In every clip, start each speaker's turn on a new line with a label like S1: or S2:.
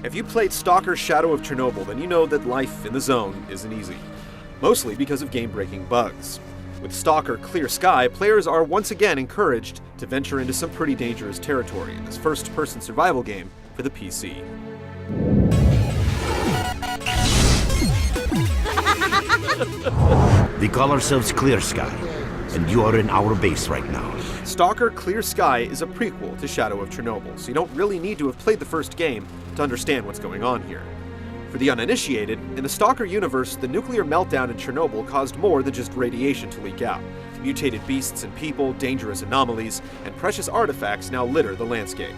S1: If you played S.T.A.L.K.E.R Shadow of Chernobyl, then you know that life in the zone isn't easy. Mostly because of game-breaking bugs. With S.T.A.L.K.E.R Sky, players are once again encouraged to venture into some pretty dangerous territory in this first-person survival game for the PC.
S2: We call ourselves Clear Sky, and you are in our base right now.
S1: S.T.A.L.K.E.R Sky is a prequel to Shadow of Chernobyl, so you don't really need to have played the first game to understand what's going on here. For the uninitiated, in the S.T.A.L.K.E.R universe, the nuclear meltdown in Chernobyl caused more than just radiation to leak out. Mutated beasts and people, dangerous anomalies, and precious artifacts now litter the landscape.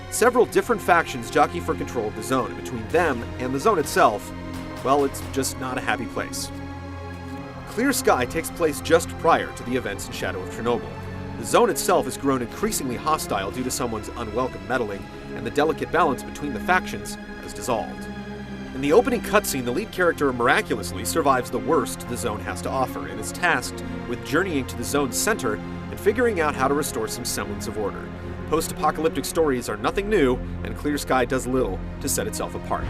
S1: Several different factions jockey for control of the zone, and between them and the zone itself, well, it's just not a happy place. Clear Sky takes place just prior to the events in Shadow of Chernobyl. The zone itself has grown increasingly hostile due to someone's unwelcome meddling, and the delicate balance between the factions has dissolved. In the opening cutscene, the lead character miraculously survives the worst the zone has to offer and is tasked with journeying to the zone's center and figuring out how to restore some semblance of order. Post-apocalyptic stories are nothing new, and Clear Sky does little to set itself apart.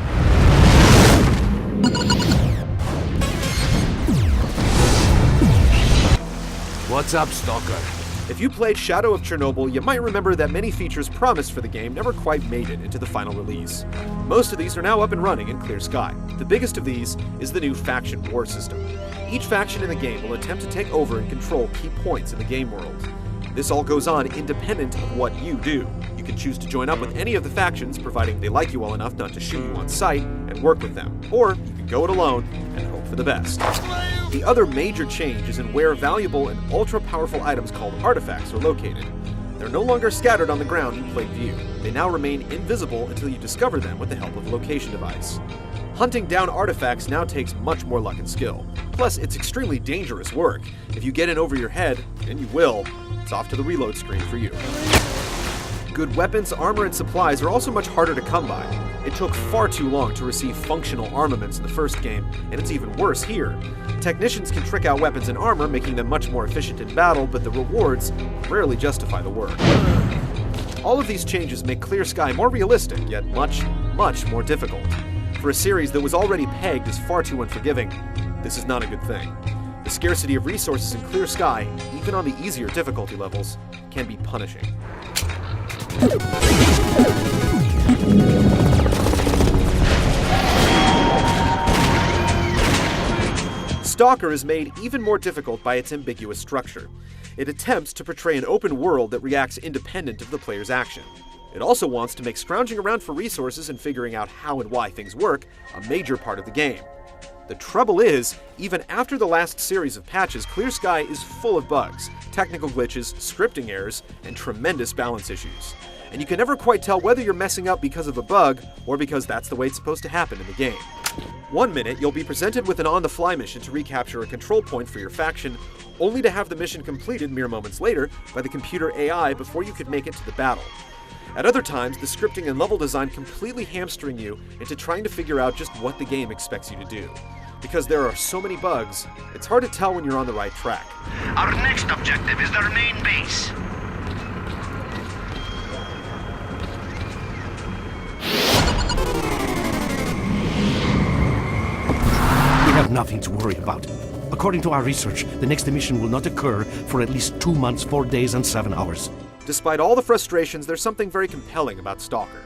S2: What's up, Stalker?
S1: If you played Shadow of Chernobyl, you might remember that many features promised for the game never quite made it into the final release. Most of these are now up and running in Clear Sky. The biggest of these is the new faction war system. Each faction in the game will attempt to take over and control key points in the game world. This all goes on independent of what you do. You can choose to join up with any of the factions, providing they like you well enough not to shoot you on sight, and work with them. Or you can go it alone and hope for the best. The other major change is in where valuable and ultra-powerful items called artifacts are located. They're no longer scattered on the ground in plain view. They now remain invisible until you discover them with the help of a location device. Hunting down artifacts now takes much more luck and skill. Plus, it's extremely dangerous work. If you get in over your head, and you will, it's off to the reload screen for you. Good weapons, armor, and supplies are also much harder to come by. It took far too long to receive functional armaments in the first game, and it's even worse here. Technicians can trick out weapons and armor, making them much more efficient in battle, but the rewards rarely justify the work. All of these changes make Clear Sky more realistic, yet much, much more difficult. For a series that was already pegged as far too unforgiving, this is not a good thing. The scarcity of resources in Clear Sky, even on the easier difficulty levels, can be punishing. S.T.A.L.K.E.R is made even more difficult by its ambiguous structure. It attempts to portray an open world that reacts independent of the player's action. It also wants to make scrounging around for resources and figuring out how and why things work a major part of the game. The trouble is, even after the last series of patches, Clear Sky is full of bugs, technical glitches, scripting errors, and tremendous balance issues. And you can never quite tell whether you're messing up because of a bug or because that's the way it's supposed to happen in the game. One minute, you'll be presented with an on-the-fly mission to recapture a control point for your faction, only to have the mission completed mere moments later by the computer AI before you could make it to the battle. At other times, the scripting and level design completely hamstring you into trying to figure out just what the game expects you to do. Because there are so many bugs, it's hard to tell when you're on the right track.
S3: Our next objective is their main base.
S2: We have nothing to worry about. According to our research, the next emission will not occur for at least 2 months, 4 days, and 7 hours.
S1: Despite all the frustrations, there's something very compelling about S.T.A.L.K.E.R.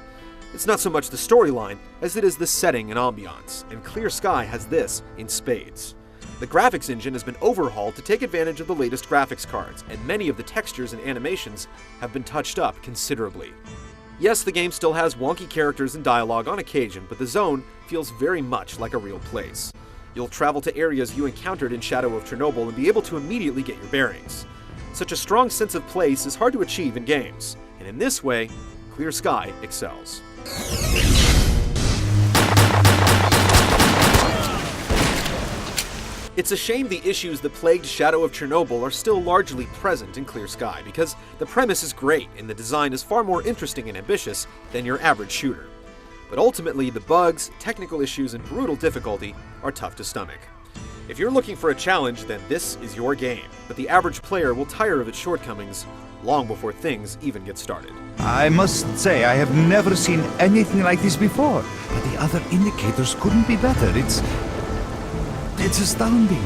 S1: It's not so much the storyline as it is the setting and ambiance, and Clear Sky has this in spades. The graphics engine has been overhauled to take advantage of the latest graphics cards, and many of the textures and animations have been touched up considerably. Yes, the game still has wonky characters and dialogue on occasion, but the zone feels very much like a real place. You'll travel to areas you encountered in Shadow of Chernobyl and be able to immediately get your bearings. Such a strong sense of place is hard to achieve in games, and in this way, Clear Sky excels. It's a shame the issues that plagued Shadow of Chernobyl are still largely present in Clear Sky, because the premise is great and the design is far more interesting and ambitious than your average shooter. But ultimately, the bugs, technical issues, and brutal difficulty are tough to stomach. If you're looking for a challenge, then this is your game. But the average player will tire of its shortcomings long before things even get started.
S4: I must say, I have never seen anything like this before. But the other indicators couldn't be better. It's astounding.